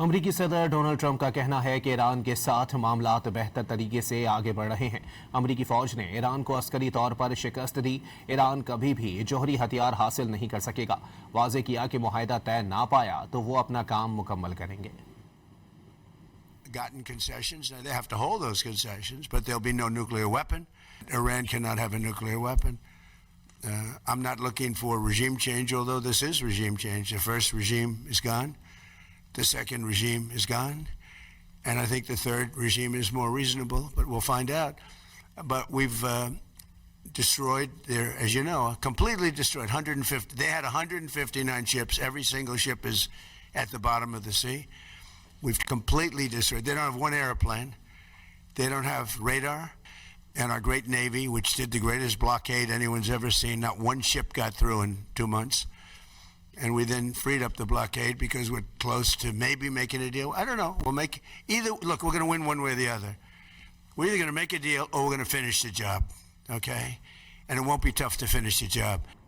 امریکی صدر Donald Trump کا کہنا ہے کہ ایران کے ساتھ معاملات بہتر طریقے سے آگے بڑھ رہے ہیں۔ امریکی فوج نے ایران کو عسکری طور پر شکست دی۔ ایران کبھی بھی جوہری ہتھیار حاصل نہیں کر سکے گا۔ واضح کیا کہ معاہدہ طے نہ پایا تو وہ اپنا کام مکمل کریں گے۔ Gotten concessions. Now they have to hold those concessions, but there'll be no nuclear weapon. Iran cannot have a nuclear weapon. I'm not looking for regime change, although this is regime change. The first regime is gone. The second regime is gone. And I think the third regime is more reasonable, but we'll find out. But we've destroyed their, as you know, completely destroyed 150. They had 159 ships. Every single ship is at the bottom of the sea. We've completely destroyed. They don't have one airplane. They don't have radar. And our great Navy, which did the greatest blockade anyone's ever seen, not one ship got through in 2 months. And we then freed up the blockade because we're close to maybe making a deal. I don't know. We'll make either. Look, we're going to win one way or the other. We're either going to make a deal or we're going to finish the job. Okay? And it won't be tough to finish the job.